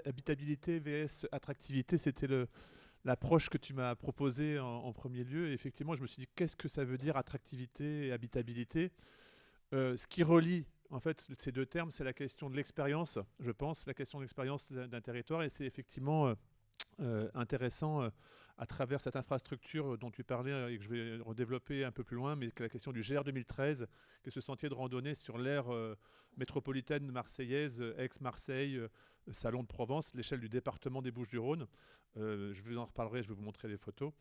Habitabilité vs attractivité, c'était l'approche que tu m'as proposée en premier lieu. Et effectivement, je me suis dit, qu'est-ce que ça veut dire attractivité et habitabilité? Ce qui relie en fait ces deux termes, c'est la question de l'expérience, je pense, la question de l'expérience d'un territoire. Et c'est effectivement intéressant à travers cette infrastructure dont tu parlais et que je vais redévelopper un peu plus loin, mais que la question du GR 2013, qui est ce sentier de randonnée sur l'aire métropolitaine marseillaise, ex-Marseille, Salon de Provence, l'échelle du département des Bouches-du-Rhône. Je vous en reparlerai, je vais vous montrer les photos.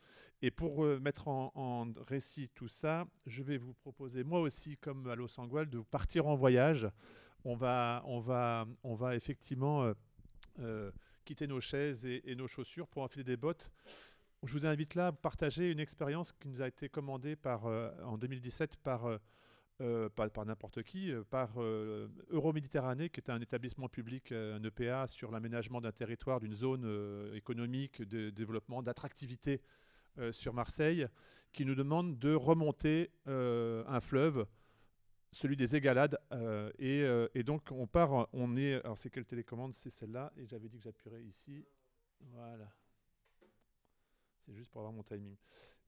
Et pour mettre en récit tout ça, je vais vous proposer, moi aussi, comme à Los Angeles, de partir en voyage. On va effectivement euh, quitter nos chaises et nos chaussures pour enfiler des bottes. Je vous invite là à partager une expérience qui nous a été commandée en 2017 par n'importe qui, par Euroméditerranée, qui est un établissement public, un EPA, sur l'aménagement d'un territoire, d'une zone économique, de développement, d'attractivité sur Marseille, qui nous demande de remonter un fleuve, celui des Égalades. Et donc, on part, on est. Alors, c'est quelle télécommande? C'est celle-là. Et j'avais dit que j'appuierais ici. Voilà. C'est juste pour avoir mon timing.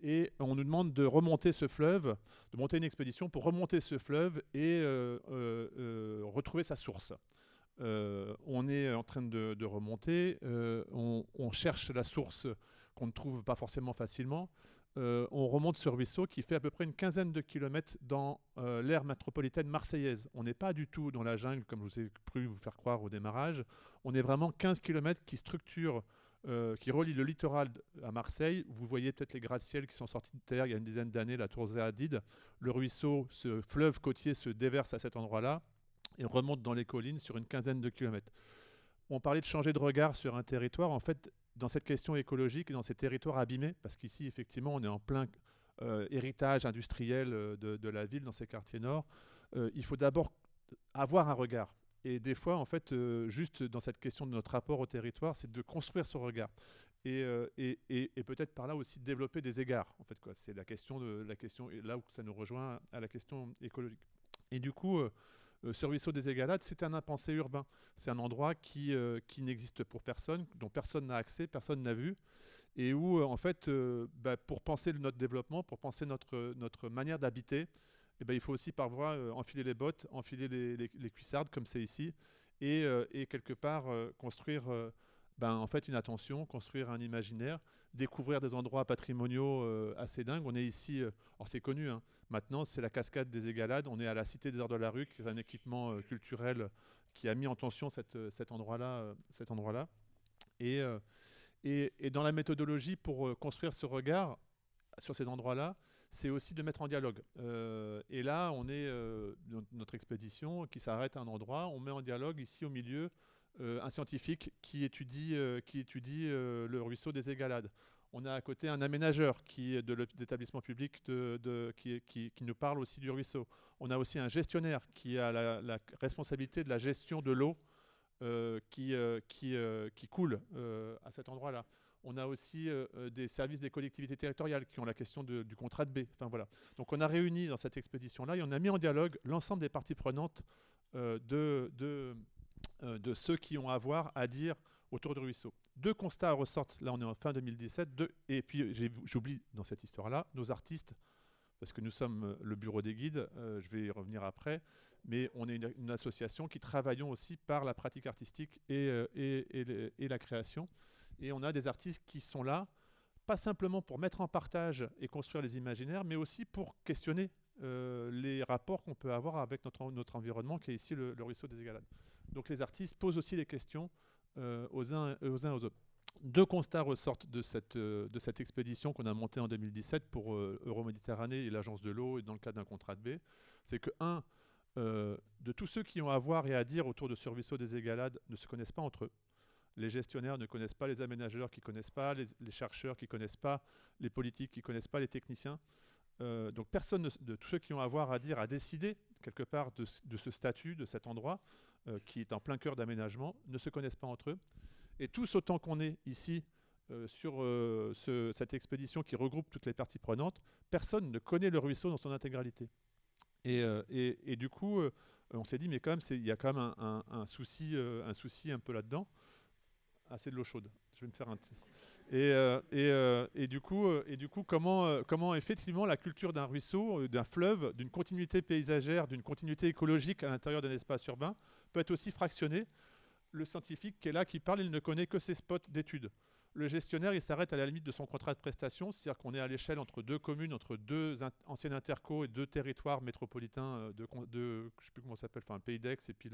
Et on nous demande de remonter ce fleuve, de monter une expédition pour remonter ce fleuve et retrouver sa source. On est en train de remonter, on cherche la source qu'on ne trouve pas forcément facilement. On remonte ce ruisseau qui fait à peu près une quinzaine de kilomètres dans l'aire métropolitaine marseillaise. On n'est pas du tout dans la jungle, comme je vous ai cru vous faire croire au démarrage. On est vraiment 15 kilomètres qui structurent, qui relient le littoral à Marseille. Vous voyez peut-être les gratte-ciels qui sont sortis de terre il y a une dizaine d'années, la tour Zéadide. Le ruisseau, ce fleuve côtier se déverse à cet endroit-là et remonte dans les collines sur une quinzaine de kilomètres. On parlait de changer de regard sur un territoire. En fait, dans cette question écologique et dans ces territoires abîmés, parce qu'ici, effectivement, on est en plein héritage industriel de la ville, dans ces quartiers nord, il faut d'abord avoir un regard. Et des fois, en fait, juste dans cette question de notre rapport au territoire, c'est de construire ce regard. Et peut-être par là aussi de développer des égards. En fait, quoi. C'est la question, et là où ça nous rejoint à la question écologique. Et du coup, ce ruisseau des Égalades, c'est un impensé urbain. C'est un endroit qui n'existe pour personne, dont personne n'a accès, personne n'a vu, et où, en fait, pour penser notre développement, pour penser notre manière d'habiter, eh ben, il faut aussi parfois enfiler les bottes, enfiler les cuissardes, comme c'est ici, et quelque part construire en fait, une attention, construire un imaginaire, découvrir des endroits patrimoniaux assez dingues. On est ici, alors c'est connu, hein, maintenant c'est la cascade des Égalades, on est à la Cité des Arts de la Rue, qui est un équipement culturel qui a mis en tension cet endroit-là. Cet endroit-là. Et, euh, et dans la méthodologie pour construire ce regard sur ces endroits-là, c'est aussi de mettre en dialogue. Et là, on est dans notre expédition qui s'arrête à un endroit, on met en dialogue ici au milieu un scientifique qui étudie le ruisseau des Égalades. On a à côté un aménageur qui est de l'établissement public qui nous parle aussi du ruisseau. On a aussi un gestionnaire qui a la responsabilité de la gestion de l'eau qui coule à cet endroit-là. On a aussi des services des collectivités territoriales qui ont la question du contrat de baie. Enfin, voilà. Donc on a réuni dans cette expédition-là et on a mis en dialogue l'ensemble des parties prenantes de ceux qui ont à voir, à dire autour du ruisseau. Deux constats ressortent, là on est en fin 2017, et puis j'oublie dans cette histoire-là nos artistes, parce que nous sommes le bureau des guides, je vais y revenir après, mais on est une association qui travaillons aussi par la pratique artistique et la création. Et on a des artistes qui sont là, pas simplement pour mettre en partage et construire les imaginaires, mais aussi pour questionner les rapports qu'on peut avoir avec notre environnement, qui est ici le ruisseau des Égalades. Donc les artistes posent aussi les questions aux uns aux autres. Deux constats ressortent de cette expédition qu'on a montée en 2017 pour Euroméditerranée et l'Agence de l'eau et dans le cadre d'un contrat de baie. C'est que, de tous ceux qui ont à voir et à dire autour de ce ruisseau des Égalades ne se connaissent pas entre eux. Les gestionnaires ne connaissent pas les aménageurs qui ne connaissent pas, les chercheurs qui ne connaissent pas, les politiques qui ne connaissent pas, les techniciens. Donc personne de tous ceux qui ont à voir à dire, à décider, quelque part, de ce statut, de cet endroit, qui est en plein cœur d'aménagement, ne se connaissent pas entre eux. Et tous autant qu'on est ici sur cette expédition qui regroupe toutes les parties prenantes, personne ne connaît le ruisseau dans son intégralité. Et du coup, on s'est dit, mais quand même, il y a quand même un souci un peu là-dedans. Ah, c'est de l'eau chaude. Je vais me faire un... Et du coup, comment effectivement la culture d'un ruisseau, d'un fleuve, d'une continuité paysagère, d'une continuité écologique à l'intérieur d'un espace urbain peut être aussi fractionnée. Le scientifique qui est là, qui parle, il ne connaît que ses spots d'études. Le gestionnaire, il s'arrête à la limite de son contrat de prestation, c'est-à-dire qu'on est à l'échelle entre deux communes, entre deux anciennes intercos et deux territoires métropolitains je ne sais plus comment ça s'appelle, enfin le Pays d'Aix et puis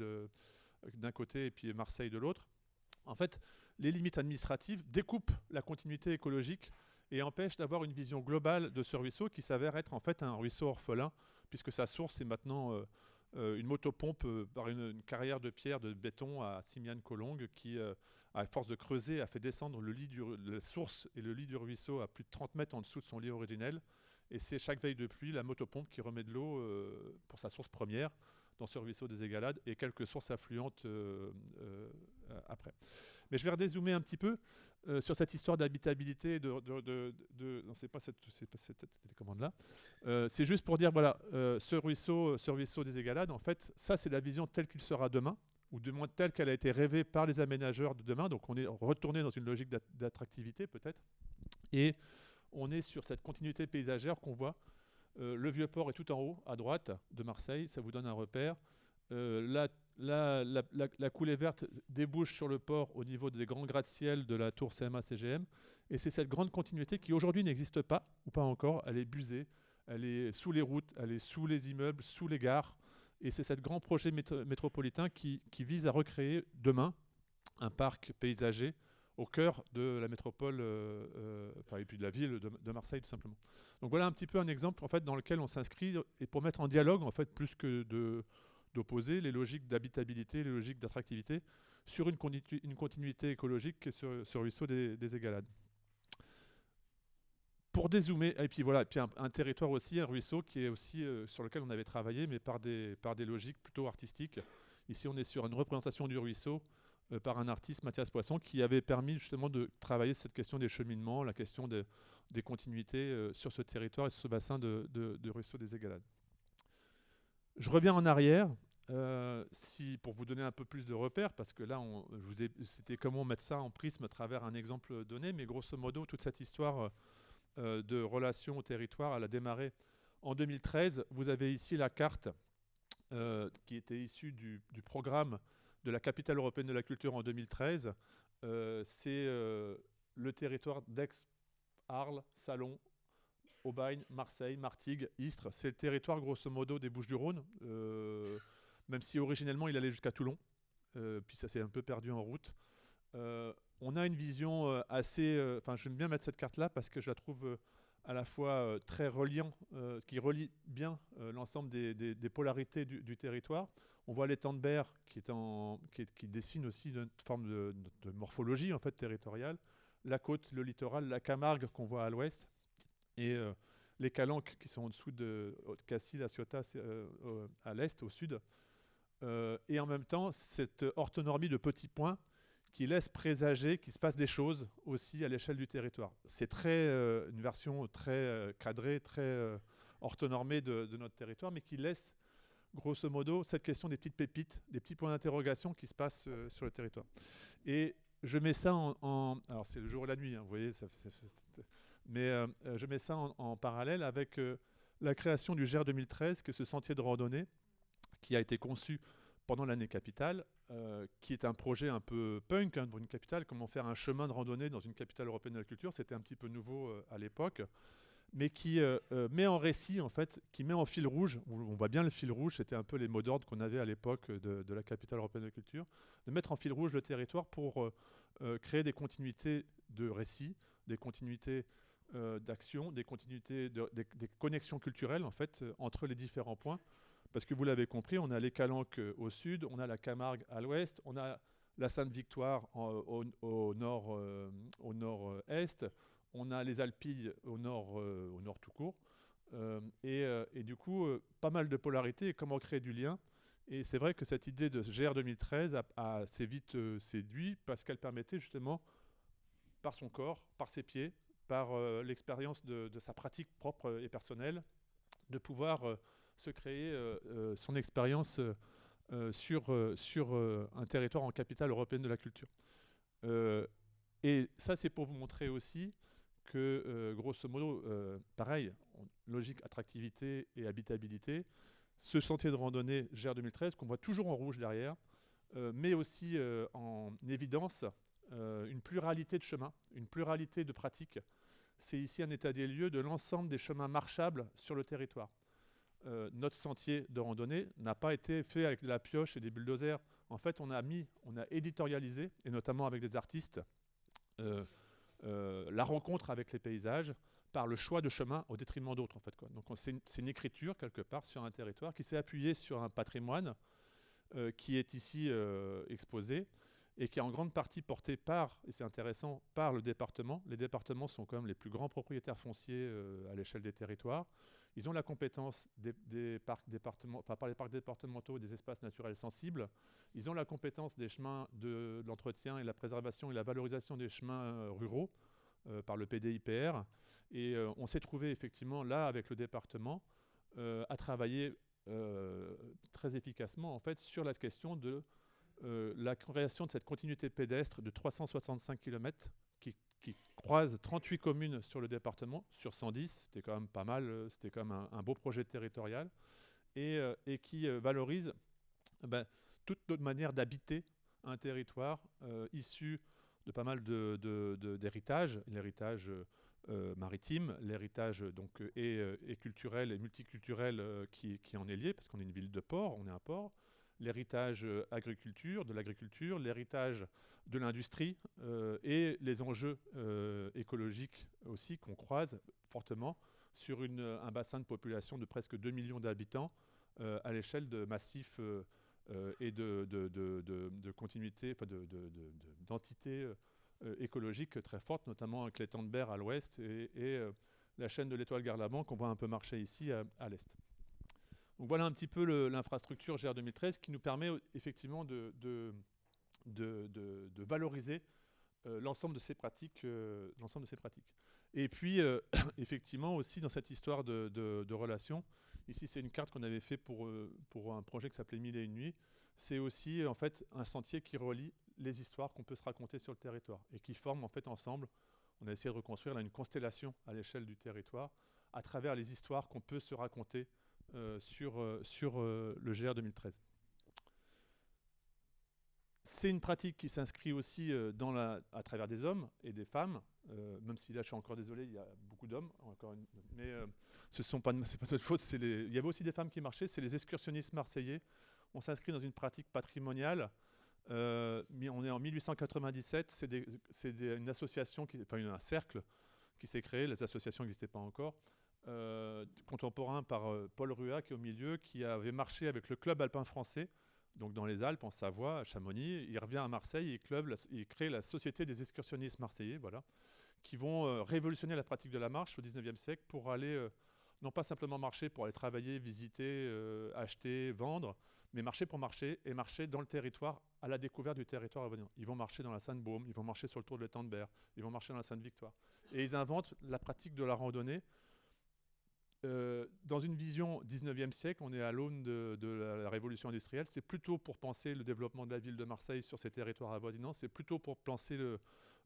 d'un côté et puis Marseille de l'autre. En fait, les limites administratives découpent la continuité écologique et empêchent d'avoir une vision globale de ce ruisseau qui s'avère être en fait un ruisseau orphelin, puisque sa source est maintenant une motopompe par une carrière de pierre, de béton à Simiane-Collongue qui, à force de creuser, a fait descendre la source et le lit du ruisseau à plus de 30 mètres en dessous de son lit originel. Et c'est chaque veille de pluie la motopompe qui remet de l'eau pour sa source première dans ce ruisseau des Égalades et quelques sources affluentes après. Mais je vais redézoomer un petit peu sur cette histoire d'habitabilité. Non, c'est pas cette télécommande-là. C'est juste pour dire, voilà, ce ruisseau des Égalades, en fait, ça, c'est la vision telle qu'il sera demain, ou du moins telle qu'elle a été rêvée par les aménageurs de demain. Donc, on est retourné dans une logique d'attractivité, peut-être. Et on est sur cette continuité paysagère qu'on voit. Le Vieux-Port est tout en haut, à droite de Marseille. Ça vous donne un repère. La coulée verte débouche sur le port au niveau des grands gratte-ciel de la tour CMA-CGM. Et c'est cette grande continuité qui aujourd'hui n'existe pas, ou pas encore. Elle est busée, elle est sous les routes, elle est sous les immeubles, sous les gares. Et c'est ce grand projet métropolitain qui vise à recréer demain un parc paysager au cœur de la métropole, et puis de la ville de Marseille, tout simplement. Donc voilà un petit peu un exemple en fait, dans lequel on s'inscrit, et pour mettre en dialogue, en fait, plus que d'opposer les logiques d'habitabilité, les logiques d'attractivité, sur une continuité écologique qui est sur le ruisseau des Égalades. Pour dézoomer, et puis voilà, puis un territoire aussi, un ruisseau qui est aussi sur lequel on avait travaillé, mais par des logiques plutôt artistiques. Ici, on est sur une représentation du ruisseau par un artiste, Mathias Poisson, qui avait permis justement de travailler cette question des cheminements, la question des continuités sur ce territoire et sur ce bassin de ruisseau des Égalades. Je reviens en arrière, pour vous donner un peu plus de repères, parce que là, c'était comment mettre ça en prisme à travers un exemple donné, mais grosso modo, toute cette histoire de relation au territoire, elle a démarré en 2013. Vous avez ici la carte qui était issue du programme de la capitale européenne de la culture en 2013. C'est le territoire d'Aix, Arles, Salon, Aubagne, Marseille, Martigues, Istres. C'est le territoire grosso modo des Bouches-du-Rhône, même si originellement il allait jusqu'à Toulon, puis ça s'est un peu perdu en route. On a une vision assez... j'aime bien mettre cette carte-là parce que je la trouve à la fois très reliant, qui relie bien l'ensemble des polarités du territoire. On voit l'étang de Berre qui dessine aussi une forme de morphologie en fait, territoriale. La côte, le littoral, la Camargue qu'on voit à l'ouest et les Calanques qui sont en dessous de Cassis, la Ciotat à l'est, au sud. Et en même temps, cette orthonormie de petits points qui laisse présager qu'il se passe des choses aussi à l'échelle du territoire. C'est une version très cadrée, très orthonormée de notre territoire, mais qui laisse grosso modo cette question des petites pépites, des petits points d'interrogation qui se passent sur le territoire. Et je mets ça alors c'est le jour et la nuit, hein, vous voyez, mais je mets ça en parallèle avec la création du GER 2013, qui est ce sentier de randonnée qui a été conçu pendant l'année capitale, qui est un projet un peu punk hein, pour une capitale. Comment faire un chemin de randonnée dans une capitale européenne de la culture, c'était un petit peu nouveau à l'époque, mais qui met en récit, en fait, qui met en fil rouge, on voit bien le fil rouge, c'était un peu les mots d'ordre qu'on avait à l'époque de la capitale européenne de la culture, de mettre en fil rouge le territoire pour créer des continuités de récit, des continuités d'action, des continuités, des connexions culturelles, en fait, entre les différents points. Parce que vous l'avez compris, on a les Calanques au sud, on a la Camargue à l'ouest, on a la Sainte-Victoire au nord-est, on a les Alpilles au nord tout court, Et du coup, pas mal de polarité et comment créer du lien. Et c'est vrai que cette idée de GR 2013 a assez vite séduit parce qu'elle permettait justement, par son corps, par ses pieds, par l'expérience de sa pratique propre et personnelle, de pouvoir se créer son expérience sur un territoire en capitale européenne de la culture. Euh, et ça, c'est pour vous montrer aussi que, grosso modo, pareil, logique, attractivité et habitabilité, ce sentier de randonnée GR 2013, qu'on voit toujours en rouge derrière, met aussi en évidence une pluralité de chemins, une pluralité de pratiques. C'est ici un état des lieux de l'ensemble des chemins marchables sur le territoire. Notre sentier de randonnée n'a pas été fait avec de la pioche et des bulldozers. En fait, on a éditorialisé, et notamment avec des artistes, la rencontre avec les paysages par le choix de chemin au détriment d'autres. En fait, quoi. Donc c'est une écriture, quelque part, sur un territoire qui s'est appuyé sur un patrimoine qui est ici exposé et qui est en grande partie porté par, et c'est intéressant, par le département. Les départements sont quand même les plus grands propriétaires fonciers à l'échelle des territoires. Ils ont la compétence des parcs départementaux, enfin par les parcs départementaux des espaces naturels sensibles. Ils ont la compétence des chemins de l'entretien et la préservation et la valorisation des chemins ruraux par le PDIPR. Et on s'est trouvé effectivement là avec le département à travailler très efficacement en fait sur la question de la création de cette continuité pédestre de 365 km qui croise 38 communes sur le département, sur 110, c'était quand même pas mal, c'était quand même un beau projet territorial, et qui valorise toute notre manière d'habiter un territoire issu de pas mal d'héritages, l'héritage maritime, l'héritage donc et culturel et multiculturel qui en est lié, parce qu'on est une ville de port, on est un port, l'héritage de l'agriculture, l'héritage de l'industrie et les enjeux écologiques aussi qu'on croise fortement sur un bassin de population de presque 2 millions d'habitants à l'échelle de massifs et de continuité, enfin d'entités écologiques très fortes, notamment avec l'étang de Berre à l'ouest et la chaîne de l'Étoile Garlaban qu'on voit un peu marcher ici à l'est. Donc voilà un petit peu l'infrastructure GR 2013 qui nous permet effectivement de valoriser l'ensemble de ces pratiques. Et puis, effectivement, aussi dans cette histoire de relations, ici c'est une carte qu'on avait fait pour un projet qui s'appelait 1000 et une nuits. C'est aussi en fait un sentier qui relie les histoires qu'on peut se raconter sur le territoire et qui forment en fait ensemble. On a essayé de reconstruire là, une constellation à l'échelle du territoire à travers les histoires qu'on peut se raconter sur le GR 2013. C'est une pratique qui s'inscrit aussi à travers des hommes et des femmes, même si là je suis encore désolé, il y a beaucoup d'hommes, mais c'est pas notre faute. Il y avait aussi des femmes qui marchaient, c'est les excursionnistes marseillais. On s'inscrit dans une pratique patrimoniale. On est en 1897, c'est une association, un cercle qui s'est créé, les associations n'existaient pas encore, contemporain par Paul Ruat qui est au milieu, qui avait marché avec le club alpin français, donc dans les Alpes, en Savoie, à Chamonix. Il revient à Marseille et il crée la Société des excursionnistes marseillais, voilà, qui vont révolutionner la pratique de la marche au 19e siècle pour aller, non pas simplement marcher pour aller travailler, visiter, acheter, vendre, mais marcher pour marcher et marcher dans le territoire à la découverte du territoire à venir. Ils vont marcher dans la Sainte-Baume, ils vont marcher sur le tour de l'étang de Berre, ils vont marcher dans la Sainte-Victoire. Et ils inventent la pratique de la randonnée. Dans une vision 19e siècle, on est à l'aune de la révolution industrielle. C'est plutôt pour penser le développement de la ville de Marseille sur ces territoires avoisinants. C'est plutôt pour penser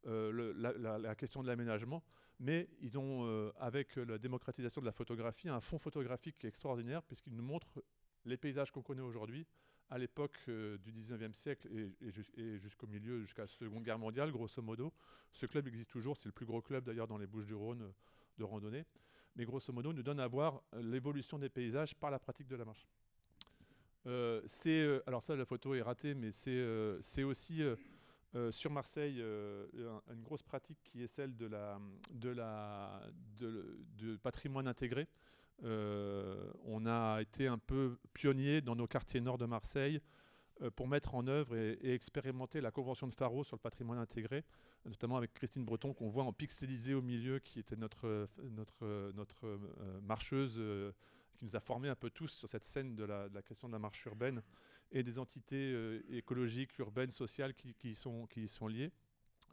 la question de l'aménagement. Mais ils ont, avec la démocratisation de la photographie, un fonds photographique qui est extraordinaire puisqu'il nous montre les paysages qu'on connaît aujourd'hui à l'époque du 19e siècle et jusqu'au milieu, jusqu'à la Seconde Guerre mondiale, grosso modo. Ce club existe toujours. C'est le plus gros club d'ailleurs dans les Bouches-du-Rhône de randonnée. Mais grosso modo, nous donne à voir l'évolution des paysages par la pratique de la marche. Alors ça, la photo est ratée, mais c'est aussi sur Marseille une grosse pratique qui est celle de patrimoine intégré. On a été un peu pionnier dans nos quartiers nord de Marseille pour mettre en œuvre et expérimenter la Convention de Faro sur le patrimoine intégré, notamment avec Christine Breton, qu'on voit en pixelisé au milieu, qui était notre marcheuse, qui nous a formés un peu tous sur cette scène de la question de la marche urbaine et des entités écologiques, urbaines, sociales qui y sont liées.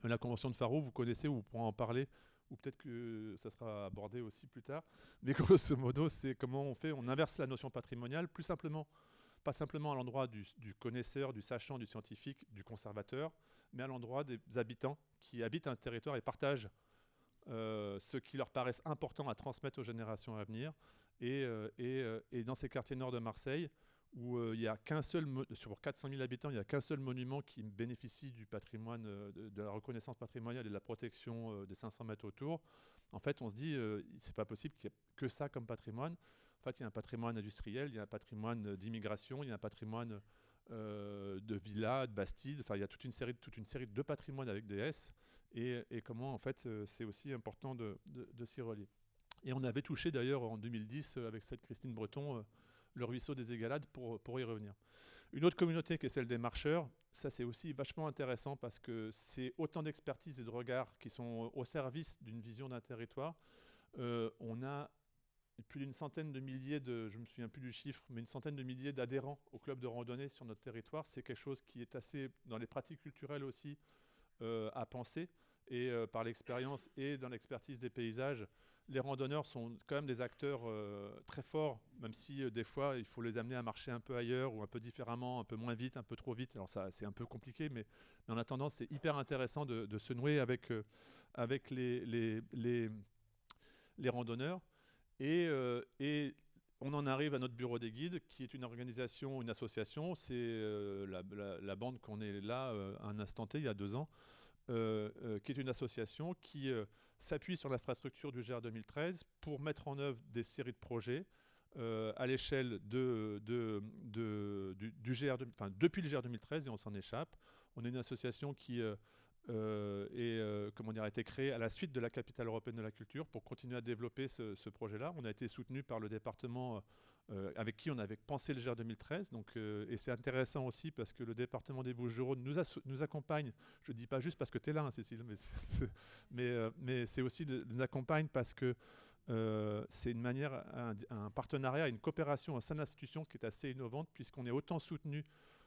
La Convention de Faro, vous connaissez, vous pourrez en parler, ou peut-être que ça sera abordé aussi plus tard. Mais grosso modo, c'est comment on inverse la notion patrimoniale, plus simplement, pas simplement à l'endroit du connaisseur, du sachant, du scientifique, du conservateur, mais à l'endroit des habitants qui habitent un territoire et partagent ce qui leur paraissent important à transmettre aux générations à venir. Et dans ces quartiers nord de Marseille, où il n'y a qu'un seul, sur 400 000 habitants, il n'y a qu'un seul monument qui bénéficie du patrimoine, de la reconnaissance patrimoniale et de la protection des 500 mètres autour. En fait, on se dit, c'est pas possible qu'il n'y ait que ça comme patrimoine. En fait, il y a un patrimoine industriel, il y a un patrimoine d'immigration, il y a un patrimoine de villas, de bastides. Enfin, il y a toute une série de patrimoines avec des S. Et comment, en fait, c'est aussi important de s'y relier. Et on avait touché d'ailleurs en 2010 avec cette Christine Breton le ruisseau des Égalades pour y revenir. Une autre communauté qui est celle des marcheurs, ça c'est aussi vachement intéressant parce que c'est autant d'expertise et de regards qui sont au service d'une vision d'un territoire. On a plus d'une centaine de milliers je me souviens plus du chiffre, mais une centaine de milliers d'adhérents au club de randonnée sur notre territoire. C'est quelque chose qui est assez, dans les pratiques culturelles aussi, à penser. Et par l'expérience et dans l'expertise des paysages, les randonneurs sont quand même des acteurs très forts, même si des fois il faut les amener à marcher un peu ailleurs ou un peu différemment, un peu moins vite, un peu trop vite. Alors ça, c'est un peu compliqué, mais en attendant, c'est hyper intéressant de se nouer avec les randonneurs. Et on en arrive à notre bureau des guides, qui est une organisation, une association. C'est la bande qu'on est là à un instant T, il y a 2 ans. Qui est une association qui s'appuie sur l'infrastructure du GR 2013 pour mettre en œuvre des séries de projets à l'échelle du GR, depuis le GR 2013, et on s'en échappe. On est une association qui a été créée à la suite de la capitale européenne de la culture pour continuer à développer ce projet-là. On a été soutenu par le département avec qui on avait pensé le GR 2013. Donc, et c'est intéressant aussi parce que le département des Bouches-du-Rhône nous accompagne. Je ne dis pas juste parce que tu es là, hein, Cécile, mais c'est aussi nous accompagne parce que c'est une manière, un partenariat, une coopération au sein de l'institution qui est assez innovante puisqu'on est autant soutenu,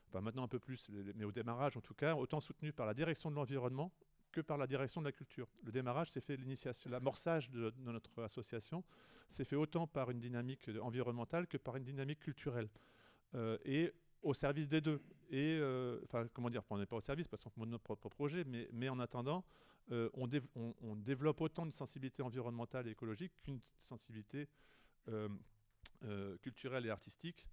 enfin maintenant un peu plus, mais au démarrage en tout cas, autant soutenu par la direction de l'environnement que par la direction de la culture. Le démarrage s'est fait, l'amorçage de notre association s'est fait autant par une dynamique environnementale que par une dynamique culturelle. Et au service des deux. Et, on n'est pas au service parce qu'on fait notre propre projet, mais en attendant, on développe autant de sensibilité environnementale et écologique qu'une sensibilité culturelle et artistique.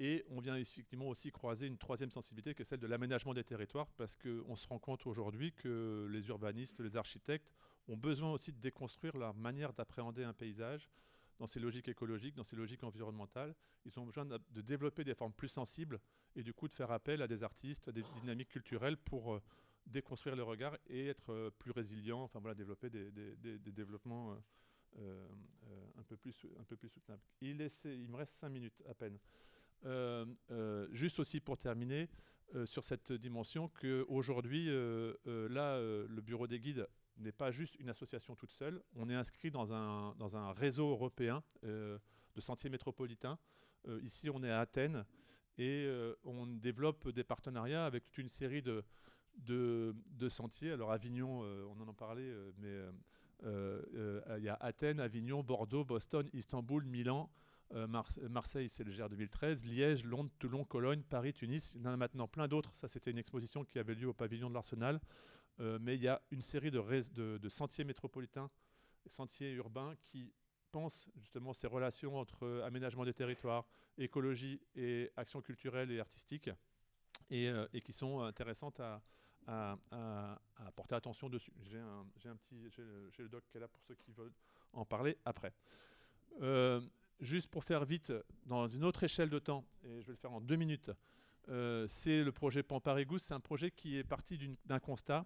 Et on vient effectivement aussi croiser une troisième sensibilité qui est celle de l'aménagement des territoires, parce qu'on se rend compte aujourd'hui que les urbanistes, les architectes ont besoin aussi de déconstruire leur manière d'appréhender un paysage dans ses logiques écologiques, dans ses logiques environnementales. Ils ont besoin de développer des formes plus sensibles et du coup de faire appel à des artistes, à des dynamiques culturelles pour déconstruire le regard et être plus résilients, enfin voilà, développer des développements un peu plus soutenables. Il me reste 5 minutes à peine. Juste aussi pour terminer sur cette dimension qu'aujourd'hui, le bureau des guides n'est pas juste une association toute seule. On est inscrit dans un réseau européen de sentiers métropolitains. Ici, on est à Athènes et on développe des partenariats avec toute une série de sentiers. Alors Avignon, on en parlait, mais il y a Athènes, Avignon, Bordeaux, Boston, Istanbul, Milan, Marseille, c'est le GR 2013, Liège, Londres, Toulon, Cologne, Paris, Tunis. Il y en a maintenant plein d'autres. Ça, c'était une exposition qui avait lieu au pavillon de l'Arsenal. Mais il y a une série de sentiers métropolitains, sentiers urbains qui pensent justement ces relations entre aménagement des territoires, écologie et action culturelle et artistique, et qui sont intéressantes à porter attention dessus. J'ai le doc qui est là pour ceux qui veulent en parler après. Juste pour faire vite, dans une autre échelle de temps, et je vais le faire en 2 minutes, c'est le projet Pamparigousse. C'est un projet qui est parti d'un constat.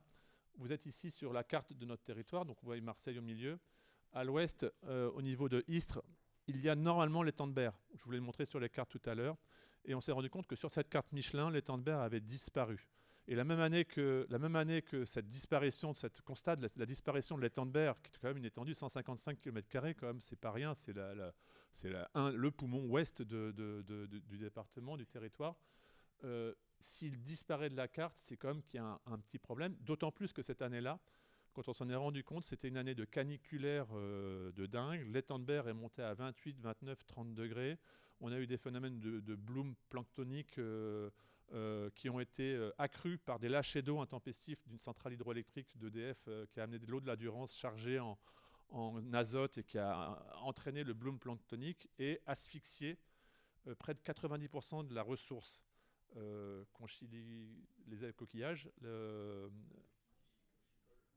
Vous êtes ici sur la carte de notre territoire, donc vous voyez Marseille au milieu. À l'ouest, au niveau de Istres, il y a normalement l'étang de Berre. Je vous l'ai montré sur les cartes tout à l'heure. Et on s'est rendu compte que sur cette carte Michelin, l'Étendebert avait disparu. Et la même année que cette disparition, cette constat de la disparition de l'Étendebert, qui est quand même une étendue de 155 km², quand même, c'est pas rien, c'est le poumon ouest du département, du territoire. S'il disparaît de la carte, c'est quand même qu'il y a un petit problème, d'autant plus que cette année-là, quand on s'en est rendu compte, c'était une année de caniculaire de dingue. L'Étendebert est monté à 28, 29, 30 degrés. On a eu des phénomènes de bloom planctonique qui ont été accrus par des lâchers d'eau intempestifs d'une centrale hydroélectrique d'EDF qui a amené de l'eau de la Durance chargée en azote et qui a entraîné le bloom planctonique et asphyxié près de 90% de la ressource les coquillages,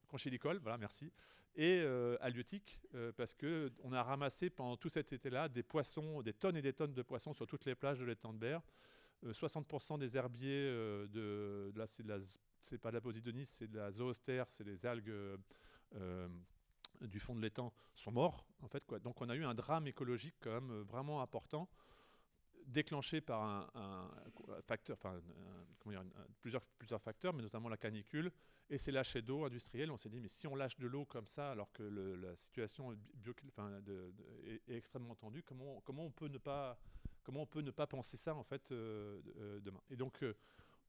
conchilicole, voilà, merci, et halieutique, parce qu'on a ramassé pendant tout cet été-là des poissons, des tonnes et des tonnes de poissons sur toutes les plages de l'Étendebert. 60% des herbiers là, c'est pas de la posidonie, c'est de la zoostère, c'est les algues du fond de l'étang sont morts, en fait, quoi. Donc on a eu un drame écologique quand même vraiment important, déclenché par un facteur, enfin plusieurs facteurs, mais notamment la canicule et ces lâchers d'eau industriels. On s'est dit, mais si on lâche de l'eau comme ça, alors que la situation est extrêmement tendue, comment on peut ne pas penser ça en fait demain. Et donc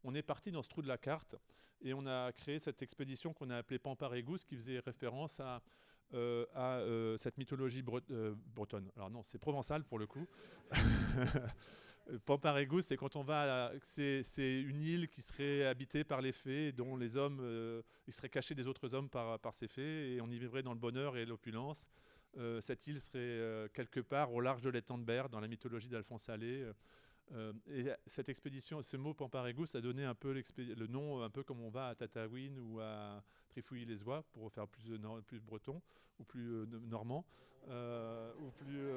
on est parti dans ce trou de la carte et on a créé cette expédition qu'on a appelée Pamparegousse, qui faisait référence à cette mythologie bretonne. Alors non, c'est provençal pour le coup. Pamparegousse, c'est quand on va, c'est une île qui serait habitée par les fées, dont les hommes, ils seraient cachés des autres hommes par ces fées, et on y vivrait dans le bonheur et l'opulence. Cette île serait quelque part au large de l'Étendebert, dans la mythologie d'Alphonse Allais. Et cette expédition, ce mot Pamparegousse a donné un peu le nom, un peu comme on va à Tataouine ou à Trifouilly-les-Oies, pour faire plus breton ou plus normand, ou plus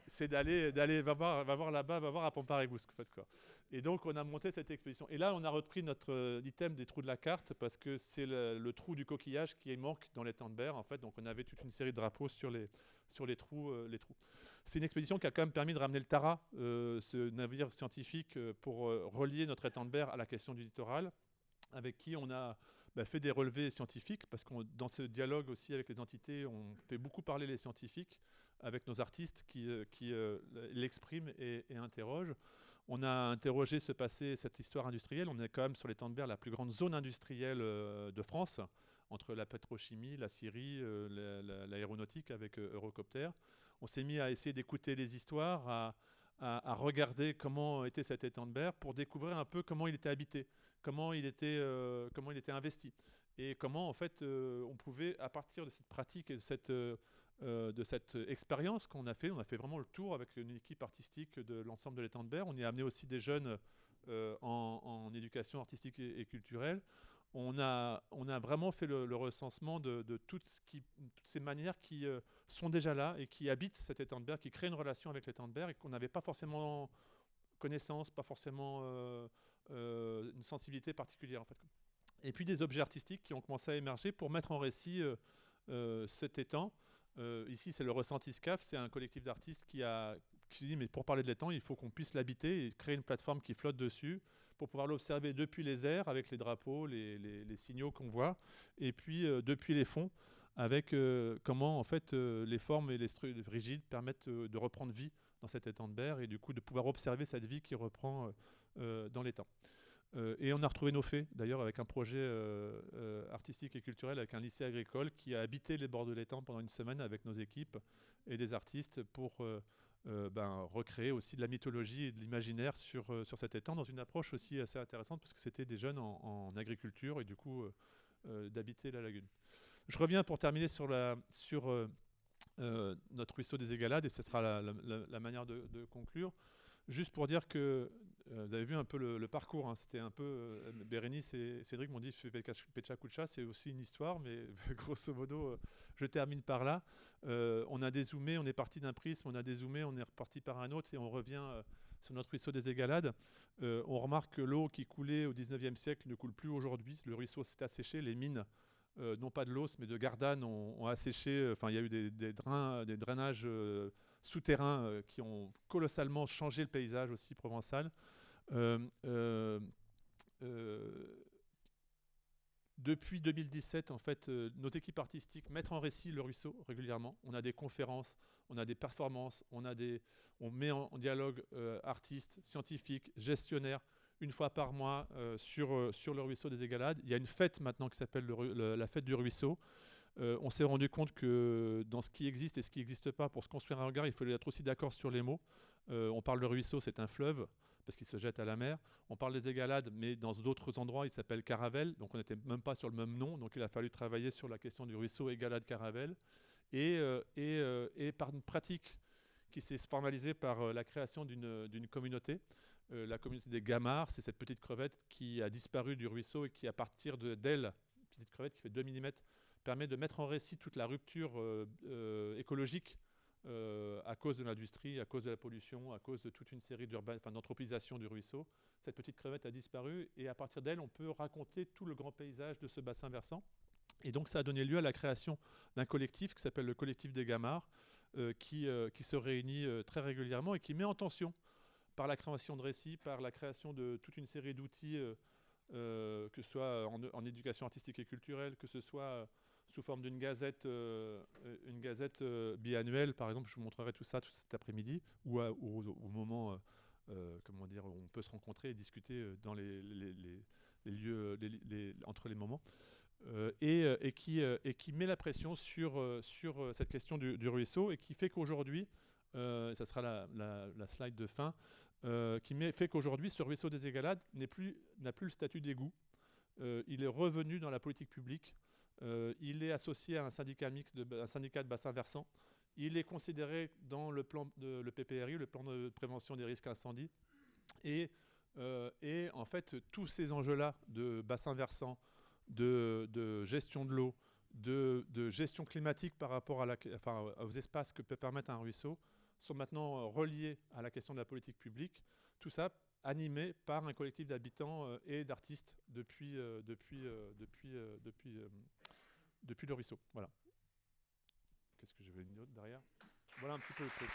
c'est d'aller va voir là-bas, va voir à Pamparegousse, en fait, quoi. Et donc on a monté cette expédition. Et là on a repris notre item des trous de la carte, parce que c'est le trou du coquillage qui manque dans l'Étendebert, en fait. Donc on avait toute une série de drapeaux sur les trous. C'est une expédition qui a quand même permis de ramener le Tara, ce navire scientifique, pour relier notre Étendebert à la question du littoral, avec qui on a fait des relevés scientifiques, parce que dans ce dialogue aussi avec les entités, on fait beaucoup parler les scientifiques, avec nos artistes qui l'expriment et interrogent. On a interrogé ce passé, cette histoire industrielle. On est quand même sur l'Étendebert, la plus grande zone industrielle de France, entre la pétrochimie, la scierie, l'aéronautique avec Eurocopter. On s'est mis à essayer d'écouter les histoires, à regarder comment était cet Étendebert, pour découvrir un peu comment il était habité, comment il était investi, et comment en fait on pouvait, à partir de cette pratique et de cette expérience qu'on a fait. On a fait vraiment le tour avec une équipe artistique de l'ensemble de l'Étendebert. On y a amené aussi des jeunes en éducation artistique et culturelle. On a vraiment fait le recensement de toutes ces manières qui sont déjà là et qui habitent cet Étendebert, qui créent une relation avec l'Étendebert, et qu'on n'avait pas forcément connaissance, pas forcément une sensibilité particulière, en fait. Et puis des objets artistiques qui ont commencé à émerger pour mettre en récit cet étang. Ici, c'est le Ressenti SCAF, c'est un collectif d'artistes qui s'est dit, mais pour parler de l'étang, il faut qu'on puisse l'habiter et créer une plateforme qui flotte dessus pour pouvoir l'observer depuis les airs, avec les drapeaux, les signaux qu'on voit, et puis depuis les fonds, avec comment en fait les formes et les structures rigides permettent de reprendre vie dans cet Étendebert, et du coup de pouvoir observer cette vie qui reprend dans l'étang. Et on a retrouvé nos fées, d'ailleurs, avec un projet artistique et culturel, avec un lycée agricole qui a habité les bords de l'étang pendant une semaine avec nos équipes et des artistes pour recréer aussi de la mythologie et de l'imaginaire sur cet étang, dans une approche aussi assez intéressante, parce que c'était des jeunes en agriculture, et du coup d'habiter la lagune. Je reviens pour terminer sur notre ruisseau des Égalades, et ce sera la manière de conclure. Juste pour dire que vous avez vu un peu le parcours, hein. C'était un peu Bérénice et Cédric m'ont dit Pechacucha, c'est aussi une histoire, mais grosso modo, je termine par là. On a dézoomé, on est parti d'un prisme, on a dézoomé, on est reparti par un autre, et on revient sur notre ruisseau des Égalades. On remarque que l'eau qui coulait au 19e siècle ne coule plus aujourd'hui. Le ruisseau s'est asséché, les mines, non pas de l'os, mais de Gardanne, ont asséché. Enfin, il y a eu des drainages souterrains qui ont colossalement changé le paysage aussi provençal. Euh, euh, euh, Depuis 2017, en fait, nos équipes artistiques mettent en récit le ruisseau régulièrement. On a des conférences, on a des performances, on met en dialogue artistes, scientifiques, gestionnaires, une fois par mois sur le ruisseau des Égalades. Il y a une fête maintenant qui s'appelle la fête du ruisseau. On s'est rendu compte que dans ce qui existe et ce qui n'existe pas, pour se construire un regard, il fallait être aussi d'accord sur les mots. On parle de ruisseau, c'est un fleuve, parce qu'il se jette à la mer. On parle des Égalades, mais dans d'autres endroits, il s'appelle Caravelle, donc on n'était même pas sur le même nom, donc il a fallu travailler sur la question du ruisseau Égalade-Caravelle. Et par une pratique qui s'est formalisée par la création d'une communauté, la communauté des Gamards, c'est cette petite crevette qui a disparu du ruisseau et qui, à partir d'elle, petite crevette qui fait 2 mm, permet de mettre en récit toute la rupture écologique à cause de l'industrie, à cause de la pollution, à cause de toute une série d'anthropisation du ruisseau. Cette petite crevette a disparu et à partir d'elle, on peut raconter tout le grand paysage de ce bassin versant. Et donc ça a donné lieu à la création d'un collectif qui s'appelle le collectif des Gamards, qui se réunit très régulièrement et qui met en tension par la création de récits, par la création de toute une série d'outils, que ce soit en éducation artistique et culturelle, que ce soit sous forme d'une gazette, biannuelle, par exemple. Je vous montrerai tout ça tout cet après-midi, ou au moment comment dire, où on peut se rencontrer et discuter dans les lieux, entre les moments. Et qui met la pression sur cette question du ruisseau et qui fait qu'aujourd'hui, ça sera la slide de fin, fait qu'aujourd'hui, ce ruisseau des Égalades n'a plus le statut d'égout. Il est revenu dans la politique publique. Il est associé à un syndicat mixte, un syndicat de bassin versant. Il est considéré dans le plan le PPRI, le plan de prévention des risques incendie. Et en fait, tous ces enjeux-là de bassin versant, de gestion de l'eau, de gestion climatique par rapport aux espaces que peut permettre un ruisseau, sont maintenant reliés à la question de la politique publique. Tout ça animé par un collectif d'habitants et d'artistes depuis le ruisseau. Voilà. Qu'est-ce que j'avais une note derrière? Voilà un petit peu le truc.